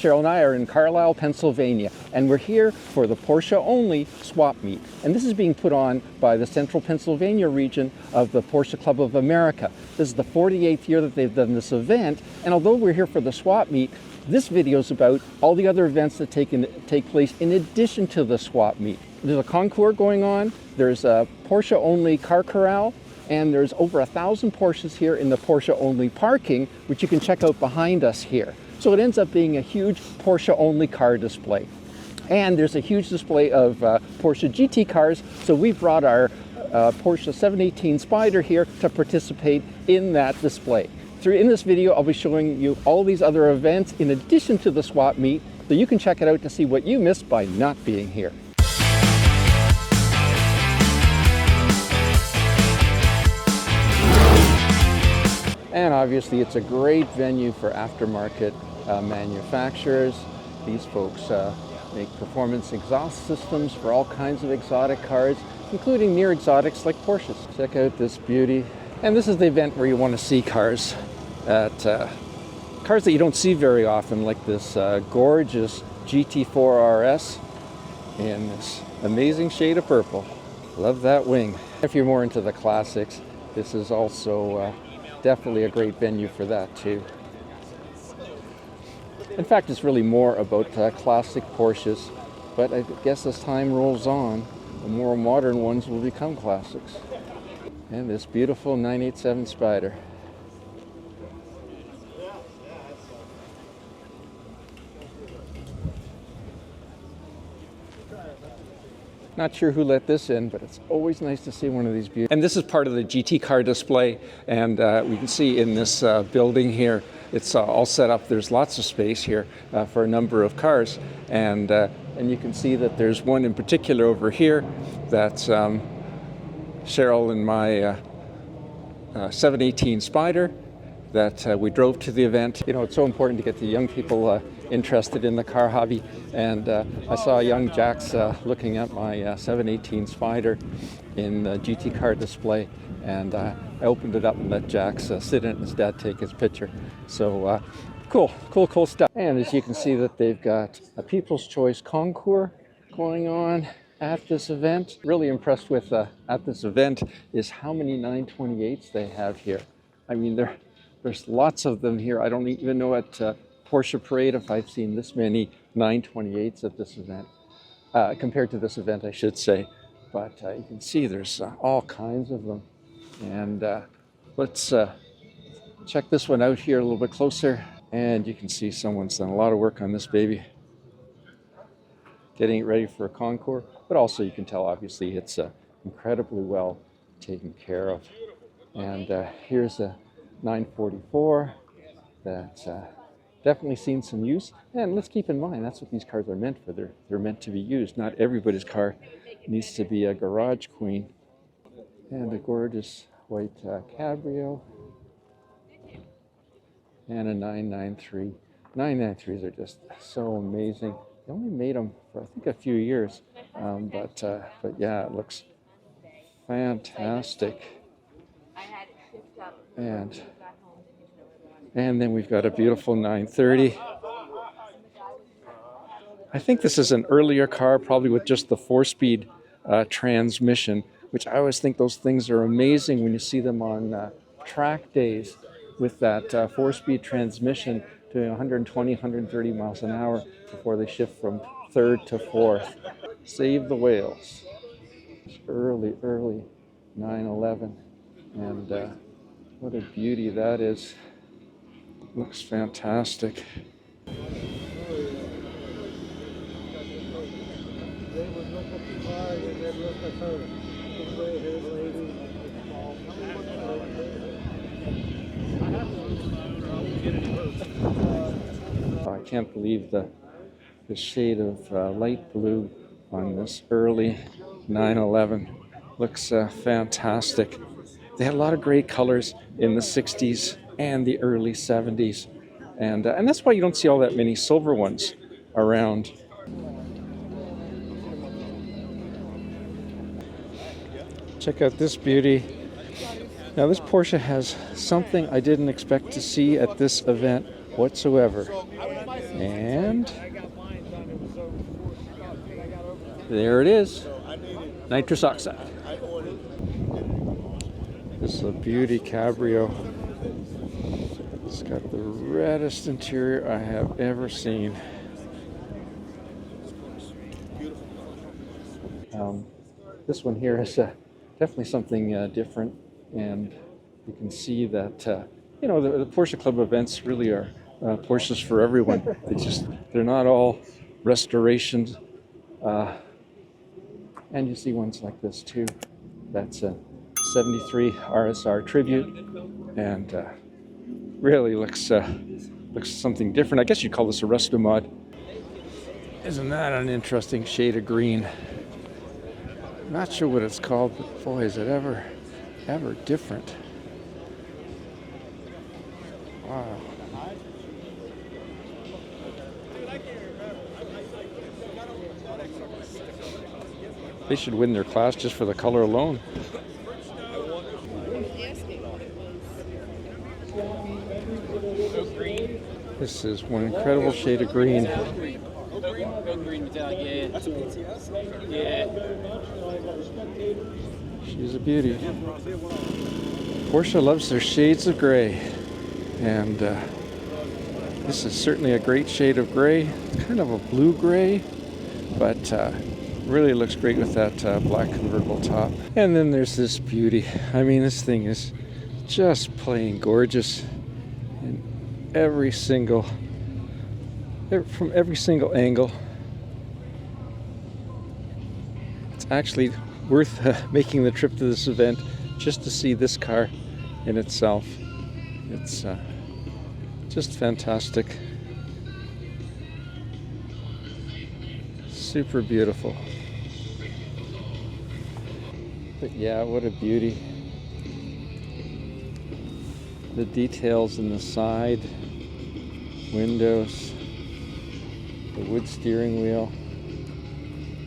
Cheryl and I are in Carlisle, Pennsylvania, and we're here for the Porsche only swap meet. And this is being put on by the Central Pennsylvania region of the Porsche Club of America. This is the 48th year that they've done this event, and although we're here for the swap meet, this video is about all the other events that take place in addition to the swap meet. There's a Concours going on, there's a Porsche only car corral, and there's over 1,000 Porsches here in the Porsche only parking, which you can check out behind us here. So it ends up being a huge Porsche only car display. And there's a huge display of Porsche GT cars, so we brought our Porsche 718 Spider here to participate in that display. In this video, I'll be showing you all these other events in addition to the swap meet, so you can check it out to see what you missed by not being here. And obviously it's a great venue for aftermarket manufacturers. These folks make performance exhaust systems for all kinds of exotic cars, including near exotics like Porsches. Check out this beauty. And this is the event where you want to see cars cars that you don't see very often, like this gorgeous GT4 RS in this amazing shade of purple. Love that wing. If you're more into the classics, this is also definitely a great venue for that too. In fact, it's really more about classic Porsches, but I guess as time rolls on, the more modern ones will become classics. And this beautiful 987 Spider. Not sure who let this in, but it's always nice to see one of these beautiful. And this is part of the GT car display, and we can see in this building here, it's all set up. There's lots of space here for a number of cars, and you can see that there's one in particular over here that's Cheryl and my 718 Spider that we drove to the event. You know, it's so important to get the young people interested in the car hobby, and I saw young Jax looking at my 718 Spider in the GT car display, and I opened it up and let Jax sit in it and his dad take his picture. So cool stuff. And as you can see that they've got a People's Choice Concours going on at this event. Really impressed with at this event is how many 928s they have here. I mean, there's lots of them here. I don't even know at Porsche Parade if I've seen this many 928s at this event, compared to this event, I should say. But you can see there's all kinds of them. And let's check this one out here a little bit closer. And you can see someone's done a lot of work on this baby, getting it ready for a Concours. But also you can tell, obviously, it's incredibly well taken care of. And here's a 944 that's definitely seen some use. And let's keep in mind, that's what these cars are meant for. They're meant to be used. Not everybody's car needs to be a garage queen. And a gorgeous white Cabrio. And a 993. 993s are just so amazing. They only made them for, I think, a few years. But yeah, it looks fantastic. And then we've got a beautiful 930. I think this is an earlier car, probably with just the 4-speed transmission, which I always think those things are amazing when you see them on track days with that 4-speed transmission doing 120, 130 miles an hour before they shift from third to fourth. Save the whales. Early 911. And what a beauty that is. Looks fantastic. I can't believe the shade of light blue on this early 911. Looks fantastic. They had a lot of great colors in the 60s and the early 70s. And that's why you don't see all that many silver ones around. Check out this beauty. Now this Porsche has something I didn't expect to see at this event whatsoever. And And there it is, nitrous oxide. This is a beauty cabrio. It's got the reddest interior I have ever seen. This one here is definitely something different, and you can see that the Porsche Club events really are Porsches for everyone. They're not all restorations, and you see ones like this too. That's a 73 RSR Tribute, and really looks something different. I guess you'd call this a resto mod. Isn't that an interesting shade of green? Not sure what it's called, but boy, is it ever different. Wow. They should win their class just for the color alone. This is one incredible shade of green. She's a beauty. Porsche loves their shades of gray, and this is certainly a great shade of gray, kind of a blue gray, but really looks great with that black convertible top. And then there's this beauty. I mean, this thing is just plain gorgeous in from every single angle. It's actually worth making the trip to this event just to see this car in itself. It's just fantastic. Super beautiful. But yeah, what a beauty. The details in the side windows, the wood steering wheel.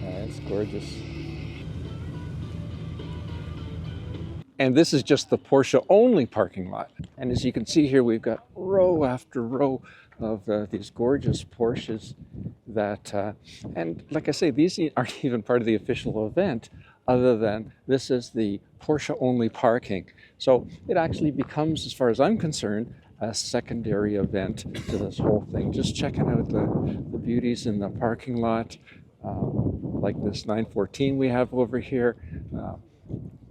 It's gorgeous. And this is just the Porsche only parking lot. And as you can see here, we've got row after row of these gorgeous Porsches that, and like I say, these aren't even part of the official event, other than this is the Porsche only parking. So it actually becomes, as far as I'm concerned, a secondary event to this whole thing. Just checking out the beauties in the parking lot, like this 914 we have over here.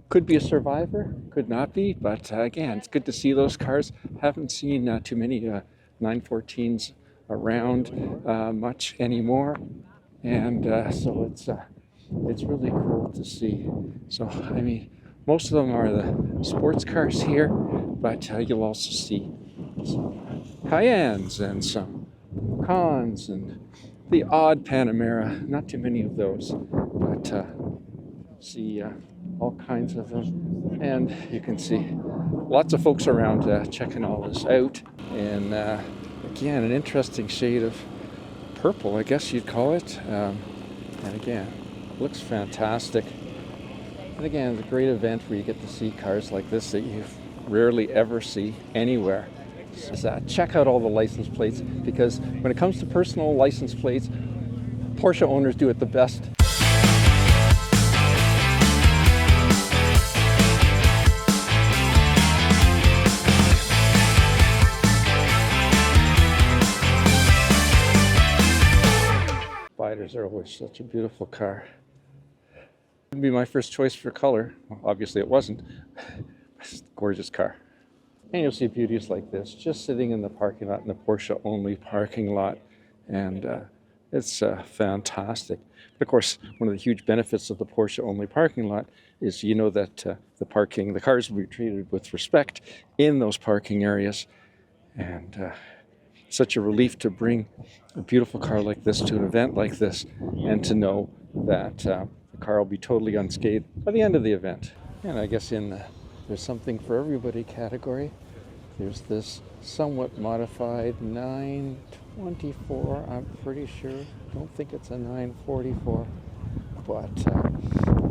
Could be a survivor, could not be, but again, it's good to see those cars. Haven't seen too many 914s around much anymore, and so it's really cool to see. So I mean, most of them are the sports cars here, but you'll also see some Cayennes and some Cons and the odd Panamera. Not too many of those, but see all kinds of them. And you can see lots of folks around checking all this out. And again, an interesting shade of purple, I guess you'd call it. And again, looks fantastic. And again, it's a great event where you get to see cars like this that you rarely ever see anywhere. So, check out all the license plates, because when it comes to personal license plates, Porsche owners do it the best. Spiders are always such a beautiful car. Wouldn't be my first choice for color. Well, obviously it wasn't. It's a gorgeous car. And you'll see beauties like this just sitting in the parking lot, in the Porsche only parking lot. And it's fantastic. But of course, one of the huge benefits of the Porsche only parking lot is that the cars will be treated with respect in those parking areas. And such a relief to bring a beautiful car like this to an event like this, and to know that the car will be totally unscathed by the end of the event. And I guess in the there's something for everybody category, there's this somewhat modified 924, I'm pretty sure. Don't think it's a 944, but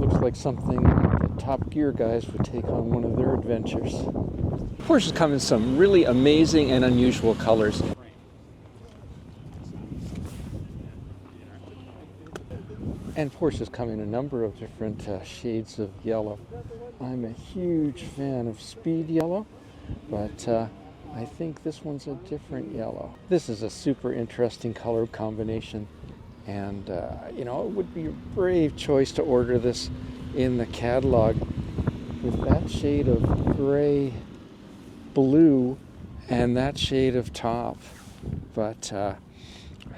looks like something the Top Gear guys would take on one of their adventures. Porsches come in some really amazing and unusual colors. And Porsches come in a number of different shades of yellow. I'm a huge fan of speed yellow, but I think this one's a different yellow. This is a super interesting color combination, and you know, it would be a brave choice to order this in the catalog with that shade of gray blue and that shade of top, but it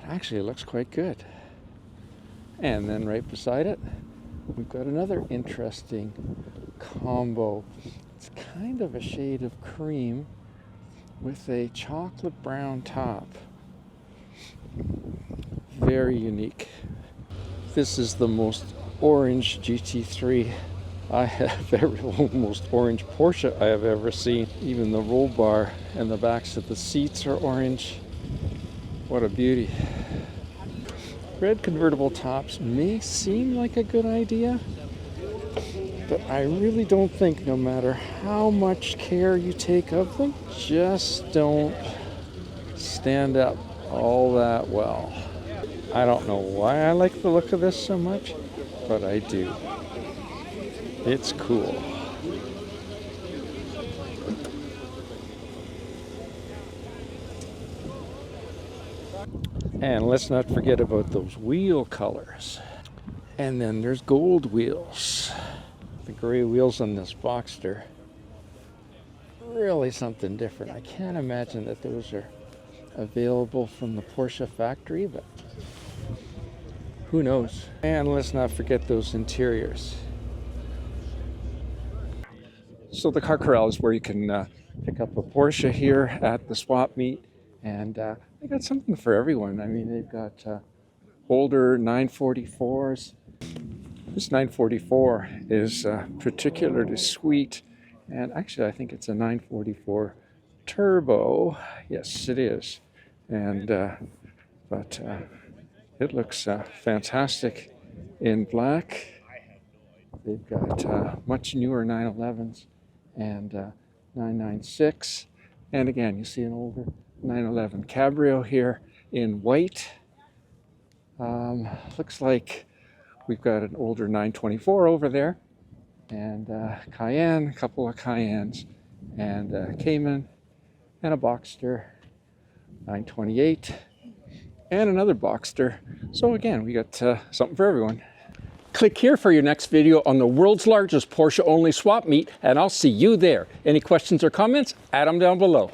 actually looks quite good. And then right beside it, we've got another interesting combo. It's kind of a shade of cream with a chocolate brown top. Very unique. This is the most orange GT3 I have ever, most orange Porsche I have ever seen. Even the roll bar and the backs of the seats are orange. What a beauty. Red convertible tops may seem like a good idea, but I really don't think, no matter how much care you take of them, just don't stand up all that well. I don't know why I like the look of this so much, but I do. It's cool. And let's not forget about those wheel colors. And then there's gold wheels. The gray wheels on this Boxster, really something different. I can't imagine that those are available from the Porsche factory, but who knows? And let's not forget those interiors. So the Car Corral is where you can pick up a Porsche here at the swap meet, and they got something for everyone. I mean, they've got older 944s. This 944 is particularly sweet, and actually I think it's a 944 turbo. Yes, it is. And but it looks fantastic in black. They've got much newer 911s and 996, and again you see an older 911 Cabrio here in white. Looks like we've got an older 924 over there, and Cayenne, a couple of Cayennes, and a Cayman, and a Boxster 928, and another Boxster. So again, we got something for everyone. Click here for your next video on the world's largest Porsche-only swap meet, and I'll see you there. Any questions or comments? Add them down below.